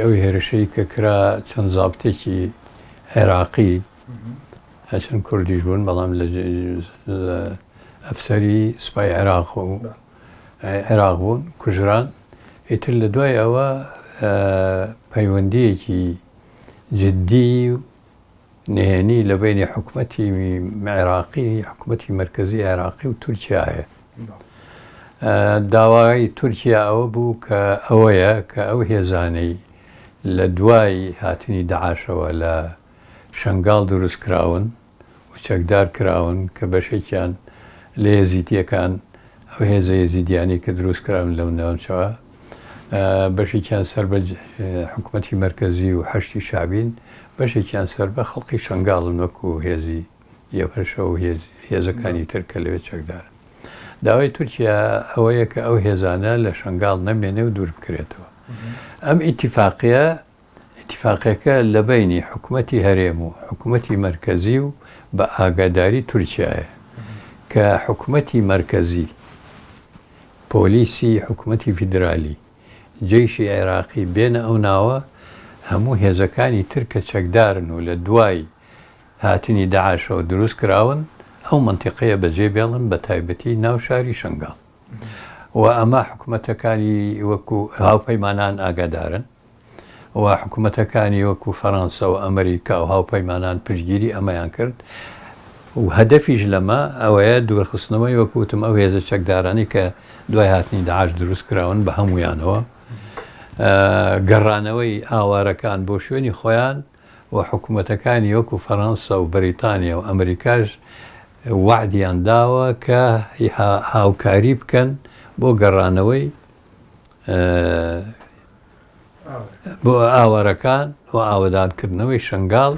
ئەوی هێرشەی کە کرا چەند زابتێکی عێراقی هەچەند کوردیش بوون بەڵام لە ئەفسەری سوپای عێراق بوون کوژران. ئیتر لە دوای ئەوە پەیوەندیەکی جددی و نهێنی لە بینی حکوومەتی عێراقی حکوومەتی مەرکەزی عێراقی و تورکیا هەیە. داوای تورکیا ئەوە بوو کە ئەوەیە کە ئەو هێزانەی لە دوای هاتنی داعشەوە لە شنگال دروست کراون و چەکدار کراون کە بەشێکیان لە هێزیتیەکان ئەو هێزە هێزیدیانی کە دروست کراون لەو ناوچەوە بەشێکیان سەر بە حکوومەتی مەرکەزی و هەشتی شعبین، بەشێکیان سەر بە خەڵقی شنگاڵن وەکو هێزی یەپەرشە و هێزەکانی ترکە لەوێ چەکدارن. داوای تورکیا ئەوەیە کە ئەو هێزانە لە شنگاڵ نەمێنێ و دوور بکرێتەوە. ئەم ئیتیفاقیەکە لە بینی حکوومەتی هەرێم و حکوومەتی مەرکەزی و بە ئاگاداری تورکیایە کە حکوومەتی مەرکەزی، پۆلیسی حکوومەتی فیدرالی، جەیشی عێراقی بێنە ئەو ناوە هەموو هێزەکانی ترکە چەکدارن و لە دوای هاتنی داعشەوە دروست کراون ئەو منتیقەیە بەجێ بێڵن بە تایبەتی ناو شاری شنگاڵ. و ئەمە حکوومەتەکانی وەکو هاوپەیمانان ئاگادارن و حکوومەتەکانی وەکو فەڕەنسا و ئەمریکا و هاوپەیمانان پشتگیری ئەمەیان کرد و هەدەفیش لەمە ئەوەیە دوورخستنەوەی وەکوتم ئەو هێزە چەکدارانی کە دوای هاتنی داعش دروست کراون بە هەمویانەوە، گەڕانەوەی ئاوارەکان بۆ شوێنی خۆیان و حکوومەتەکانی وەکو فەڕەنسا و بەریتانیا و ئەمریکاش وعدیان داوە کە هاوکاری بکەن بۆ گەڕانەوەی بۆ ئاوارەکان و ئاوەدانکردنەوەی شنگاڵ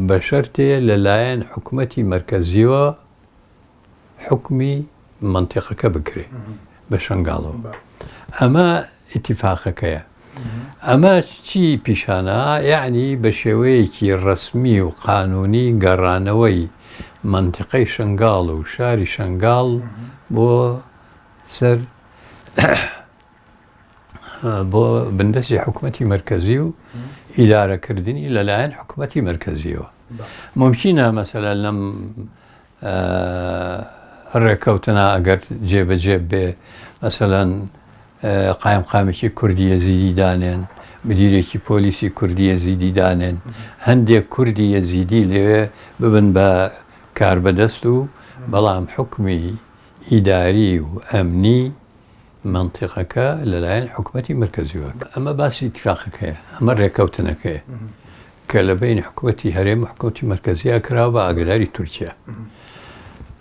بە شەرتێ لەلایەن حکوومەتی مەرکەزیەوە حکمی منتیقەکە بکرێ بە شنگاڵەوە. ئەمە ئیتیفاقەکەیە. ئەمە چی پیشانە؟ یعنی بە شێوەیەکی ڕەسمی و قانونی گەڕانەوەی منتیقەی شنگاڵ و شاری شنگاڵ بۆ سەر بۆ بندەستی حکوومەتی مەرکەزی و ئیدارەکردنی لەلایەن حکوومەتی مەرکەزیەوە. ممکنە مەسەلە لەم ڕێکەوتنە ئەگەر جێبەجێ بێ مەسەلەن قایمقامێکی کوردی یەزیدی دانێن، مدیرێکی پۆلیسی کوردی یەزیدی دانێن، هەندێک کوردی یەزیدی لەوێ ببن بە کاربەدەست و بەڵام حکمی ئیداری و ئەمنی منتیقەکە لەلایەن حکوومەتی مەرکەزیەوە. ئەمە باسی ئیتیفاقەکەیە، ئەمە ڕێکەوتنەکەیە کە لە بین حکوومەتی هەرێم و حکوومەتی مەرکەزیە کراوە بە ئاگاداری تورکیا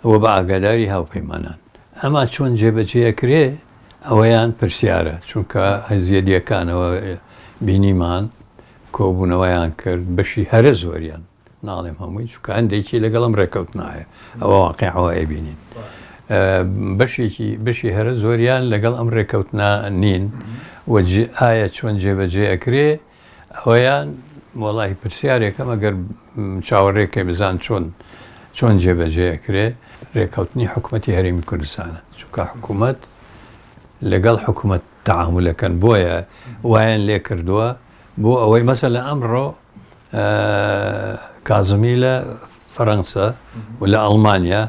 و بە ئاگاداری هاوپەیمانان. ئەمە چۆن جێبەجێەکرێ ئەوەیان پرسیارە، چونکە هەزیەدیەکانەوە بینیمان کۆبوونەوەیان کرد بەشی هەرە زۆریان، ناڵێم هەمووی، چونکە هەندێکی لەگەڵم ڕێکەوتنایە ئەوە واقعەوە ئەبینین. بەشی هەرە زۆریان لەگەڵ ئەم ڕێکەوتنا نین و ئایا چۆن جێبەجێ ئەکرێ ئەوەیان وەڵاهی پرسیارێکەم ئەگەر چاوەڕێکێ بزان چۆن جێبەجێ ئەکرێ ڕێکەوتنی حکوومەتی هەرێمی کوردستانە، چونکە حکوومەت لەگەڵ حکوومەت تەعامولەکەن بۆیە وایان لێ کردووە بۆ ئەوەی مەسەلە ئەمڕۆ کازمی لە فەڕەنسا و لە ئەڵمانیا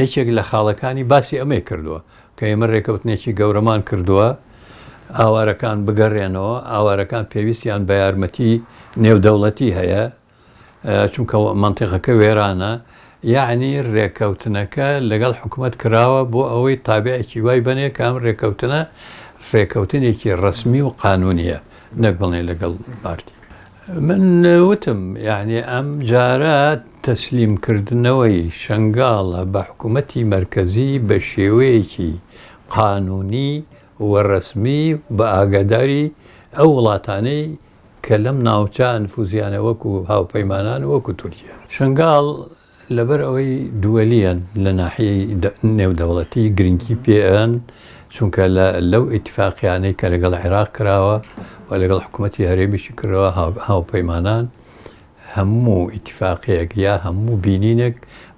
یەکێک لە خاڵەکانی باسی ئەمەی کردووە کە ئێمە ڕێکەوتنێکی گەورەمان کردووە ئاوارەکان بگەڕێنەوە، ئاوارەکان پێویستیان بە یارمەتی نێودەوڵەتی هەیە چونکە منتیقەکە وێرانە، یعنی ڕێکەوتنەکە لەگەڵ حکوومەت کراوە بۆ ئەوەی تابعێکی وای بنێ کە ئەم ڕێکەوتنە ڕێکەوتنێکی ڕەسمی و قانونیە، نەک بڵێ لەگەڵ پارتی. من وتم یعنی ئەم جارە تەسلیمکردنەوەی شنگاڵە بە حکوومەتی مەرکەزی بە شێوەیەکی قانونی و ڕەسمی بە ئاگاداری ئەو وڵاتانەی کە لەم ناوچە نفوزیانە وەکو هاوپەیمانان وەکو تورکیا. شنگاڵ لەبەر ئەوەی دووەلیەن لە ناحیەی نێودەوڵەتی گرنگی پێیان، چونکە لەو ئیتیفاقیانەی کە لەگەڵ عێراق کراوە و لەگەڵ حکوومەتی هەرێمیشی کردەوە هاوپەیمانان هەموو ئیتیفاقیەک یا هەموو بینینێک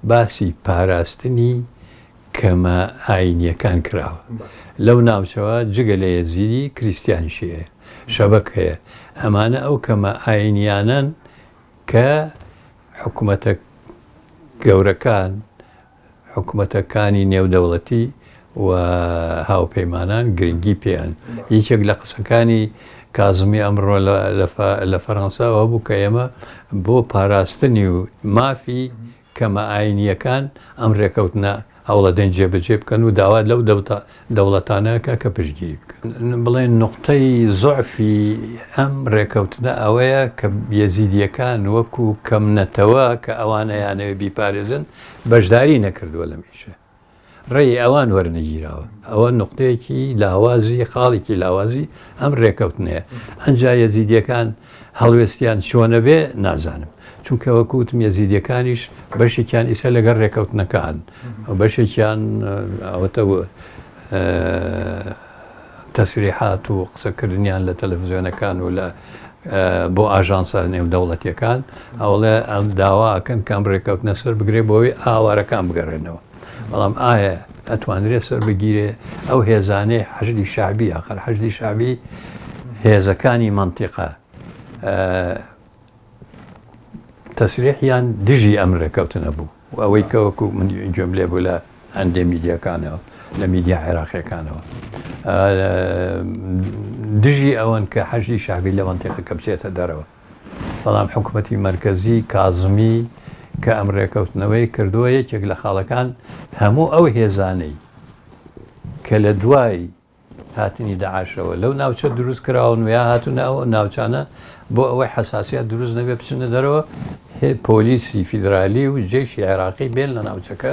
باسی پاراستنی کەمە ئاینیەکان کراوە. لەو ناوچەوە جگە لە یەزیدی کریسیانیشی هەیە، شەبەک هەیە، ئەمانە ئەو کەمە ئاینیانن کە حکوومەتە گەورەکان حکوومەتەکانی نێودەوڵەتی و هاوپەیمانان گرنگی پێیان. هیچێک لە قسەکانی کازمی ئەمڕۆ لە فەڕەنساوە بوو کە ئێمە بۆ پاراستنی و مافی کەمە ئاینیەکان ئەم ڕێکەوتنە هەوڵەدەن جێبەجێ بکەن و داوا لەو دەوڵەتانەکە کە پشتگیری بکەن. بڵێن نقطەی زۆعفی ئەم ڕێکەوتنە ئەوەیە کە یەزیدیەکان وەکو کەمنەتەوە کە ئەوانەیانەوێ بیپارێزن بەشداری نەکردووە لە میشە. ڕێی ئەوان وەرنەگیراوە. ئەوە نقطەیەکی لاوازی خاڵێکی لاوازی ئەم ڕێکەوتنەیە. ئەنجا یەزیدیەکان هەڵوێستیان چۆنە بێ نازانم. چونکە وەکوتم یەزیدیەکانیش بەشێکیان ئیسە لەگەڵ ڕێکەوتنەکان بەشێکیان ئەوەتە تەسریحات و قسەکردنیان لە تەلەڤیزیۆنەکان و لە بۆ ئاژانسە نێودەوڵەتیەکان ئەوڵێ ئەم داواکەن کام ڕێکەوتنە سەر بگرێ بۆەوەی ئاوارەکان بگەڕێنەوە. بەڵام ئایا ئەتوانرێت سەر بگیرێ ئەو هێزانەی حەشدی شعبی ئاخر حەشدی شعبی هێزەکانی منتیقە تەسریحیان دژی ئەم ڕێکەوتنە بوو و ئەوەی کەوەکو من گوێم لێ بوو لە هەندێک میدیاکانەوە لە میدیا عێراقیەکانەوە دژی ئەوەن کە حەشدی شعبی لە منتیقەکە بچێتە دەرەوە. بەڵام حکوومەتی مەرکەزی کازمی کە ئەم ڕێکەوتنەوەی کردووە یەکێک لە خاڵەکان هەموو ئەو هێزانەی کە لە دوای هاتنی داعشەوە لەو ناوچە دروست کراوە نوێ هاتوونە ئەو ناوچانە بۆ ئەوەی حساسیت دروست نەبێ بچنە دەرەوە پۆلیسی فیدرالی و جێشی عێراقی بێن لە ناوچەکە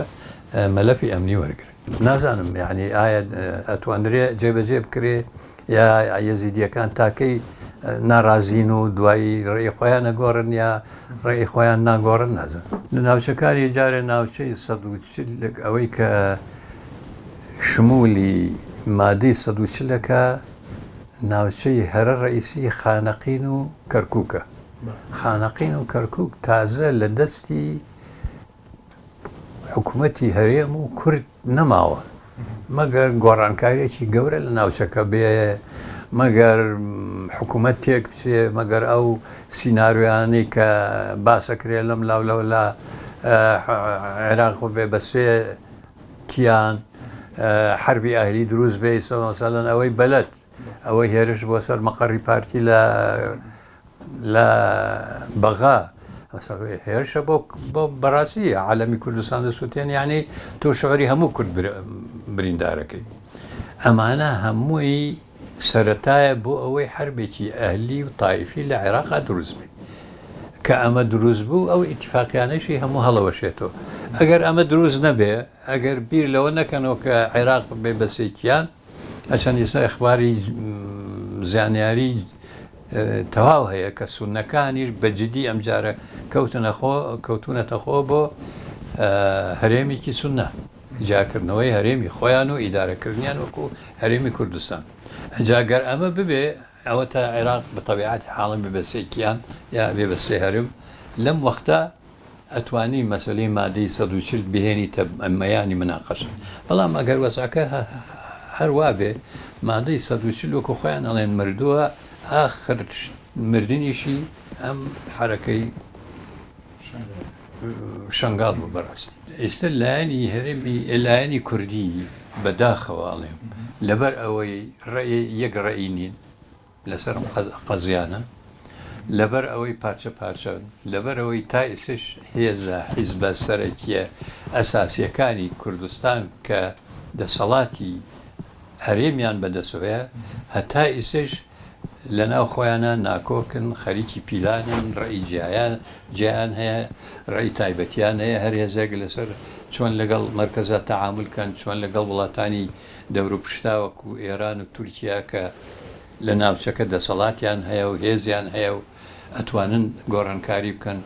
مەلەفی ئەمنی وەرگرن. نازانم یعنی ئایا ئەتوانرێت جێبەجێ بکرێ یا یەزیدیەکان تاکەی ناڕازین و دوایی ڕێی خۆیان نەگۆڕن یا ڕێی خۆیان ناگۆڕن نازن. لە ناوچەکانی جارێ ناوچەی ١40 ئەوەی کە شمولی مادەی ١40ەکە ناوچەی هەرە ڕئیسی خانەقین و کەرکووکە. خانەقین و کەرکووک تازە لە دەستی حکوومەتی هەرێم و کورد نەماوە مەگەر گۆڕانکاریەکی گەورە لە ناوچەکە بێ مەگەر حکوومەت تێک بچێ مەگەر ئەو سینناریوانەی کە باسەکرێ لەم لاولەوە لە عێراق بێ بەسێ کیان حربی ئاهلی دروست بێ سەلەن ئەوەی بەلەت ئەوەی هێرش بۆ سەر مەقەڕی پارتی لە بەغا هێرشە بۆ بەڕاستی عالەمی کوردستان دەسووتێن یعنی تۆ شعوری هەموو کورد بریندارەکەی. ئەمانە هەمووی سەرەتایە بۆ ئەوەی حربێکی ئەهلی و تایفی لە عێراقا دروست بێ کە ئەمە دروست بوو ئەو ئیتیفاقیانەشی هەموو هەڵەوەشێتەوە. ئەگەر ئەمە دروست نەبێ ئەگەر بیر لەوە نەکەنەوە کە عێراق بێ بەسێکیان ئەچەند ئێستا ئەخباری زانیاری تەواو هەیە کە سونەکانیش بەجددی ئەمجارە کەوتونەتە خۆ بۆ هەرێمێکی سونە جاکردنەوەی هەرێمی خۆیان و ئیدارەکردنیان وەکو هەرێمی کوردستان. ئەجاگەر ئەمە ببێ ئەوە تا عێراق بە تەبیعەت حاڵم ببەسێکیان یا بێبەستێ هەرم لەم وەختە ئەتوانی مەسلەی مادەی ١40 بهێنی ئەمەیانی مناقەش. بەڵام ئەگەر وەساکە هەروە بێ مادەی ١40 وەکو خۆیان ئەڵێن مردووە ئاخر مردنیشی ئەم حرەکەی شنگال بوو بەڕاستی. ئێستا لایەنی هەرێمی لایەنی کوردی بەداخەواڵێم لەبەر ئەوەی یەک ڕێی نین لەسەر قەزیانە لەبەر ئەوەی پارچە پارچەن لەبەر ئەوەی تا ئێسش هێزە حیزبە سەرەکیە ئەساسیەکانی کوردستان کە دەسەڵاتی هەرێمیان بەدەسەوەیە هەتا ئێسش لە ناو خۆیانە ناکۆکن خەریکی پیلانن ڕێی جیان هەیە ڕێی تایبەتیان هەیە هەر هێزێک لەسەر چۆن لەگەڵ مەرکەزە تەعاملکەن چۆن لەگەڵ وڵاتانی دەور و پشتاوەکو ئێران و تورکیا کە لە ناوچەکە دەسەڵاتیان هەیە و هێزیان هەیە و ئەتوانن گۆڕانکاری بکەن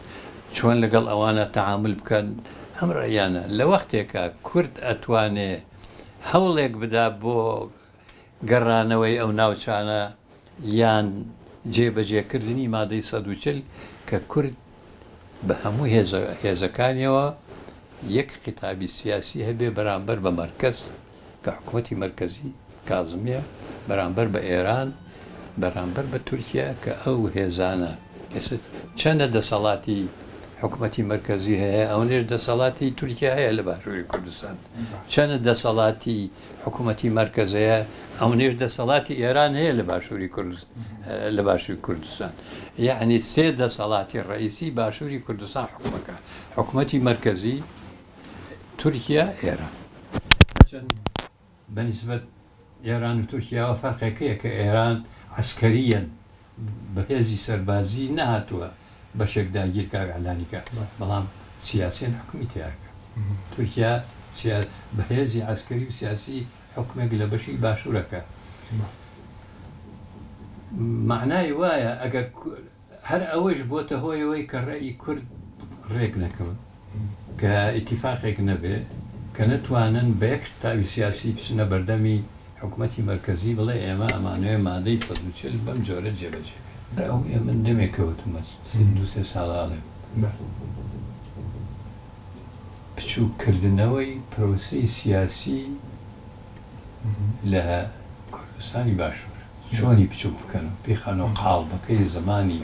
چۆن لەگەڵ ئەوانە تەعامل بکەن. ئەم ڕێیانە لە وەختێکە کورد ئەتوانێ هەوڵێک بدا بۆ گەڕانەوەی ئەو ناوچانە یان جێبەجێکردنی مادەی ١40 کە کورد بە هەموو هێزەکانیەوە یەک خیتابی سیاسی هەبێ بەرامبەر بە مەرکەز کە حکوومەتی مەرکەزی کازمیە بەرامبەر بە ئێران بەرامبەر بە تورکیا کە ئەو هێزانە چەندە دەسەڵاتی حکوومەتی مرکزی هەیە ئەو نێش دەسەڵاتی تورکیا هەیە لە باشووری کوردستان چەندە دەسەڵاتی حکوومەتی مرکزەیە ئەو نێش دەسەڵاتی ئێران هەیە لە باشووری کوردستان یعنی سێ دەسەڵاتی ڕئیسی باشووری کوردستان حکومەکە حکوومەتی مرکزی تورکیا ئێران بەنسبەت ئێران و تورکیاوە فەرقێکەیە کە ئێران عسکەریەن بەهێزی سەربازی نەهاتووە بەشێک داگیرکە ئەعلانیکە بەڵام سیاسیان حکومی تیاکە تورکیا بەهێزی عسکەری و سیاسی حکومێک لە بەشی باشوورەکە معنای وایە ئەگەر هەر ئەوەش بۆتە هۆیەوەی کە ڕێی کورد ڕێک نەکەون کە ئیتیفاقێک نەبێ کە نەتوانن بە یەک تاوی سیاسی بچنە بەردەمی حکوومەتی مرکزی بڵێ ئێمە ئەمانوێ مادەی 140 بەم جۆرە جێبەجێ ئەو من دەمێکەوتمە 2 ساڵاڵێ بچووکردنەوەی پرۆسەی سیاسی لە کوردستانی باشوور چۆنی بچوو بکەنەوە پێخانەوە قاڵبەکەی زمانی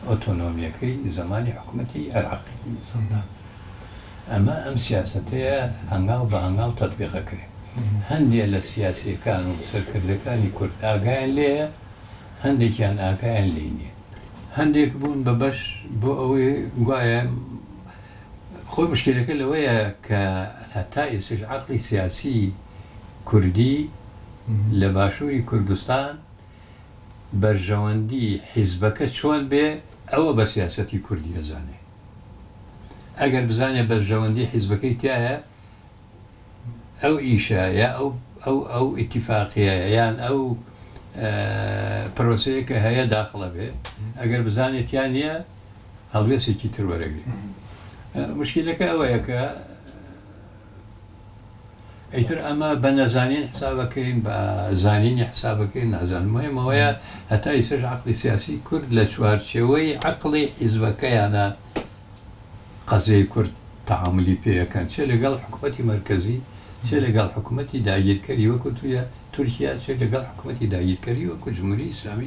ئۆتۆنۆمیەکەی زمانی حکوومەتی عێراقی سەدام ئەمە ئەم سیاسەتەیە هەنگاو بە هەنگاو تەطبیقەکرێ هەندێک لە سیاسیەکان و سەرکردەکانی کورد ئاگایان لێیە هەندێکیان ئاگایان لێ نییە هەندێک بوون بە بەش بۆ ئەوەی گوایە خۆی مشکلەکە لەوەیە کە هەتا ئێستش عەقڵی سیاسی کوردی لە باشووری کوردستان بەرژەوەندی حیزبەکە چۆن بێ ئەوە بە سیاسەتی کوردی ئەزانێ ئەگەر بزانێ بەرژەوەندی حیزبەکەی تایە ئەو ئیشە یا ئەو ئیتیفاقیە یان ئەو پرۆسەیە کە هەیە داخڵە بێ ئەگەر بزانێتیان نییە هەڵوێسێکی تر وەرەگری مشکلەکە ئەوەیە کە ئەیتر ئەمە بە نەزانین حسابەکەین بە زانینی حسابەکەین نازانم مهمەوەیە هەتا ئێستش عەقڵی سیاسی کورد لە چوارچێوەی عەقڵی حیزبەکەیانە قەزەی کورد تەعاملی پێیەکەن چێ لەگەڵ حکوومەتی مرکزی چێ لەگەڵ حکوومەتی داگیرکەری وەکو تورکیا چێ لەگەڵ حکوومەتی داگیرکەری وەکو جمهوری ئیسلامی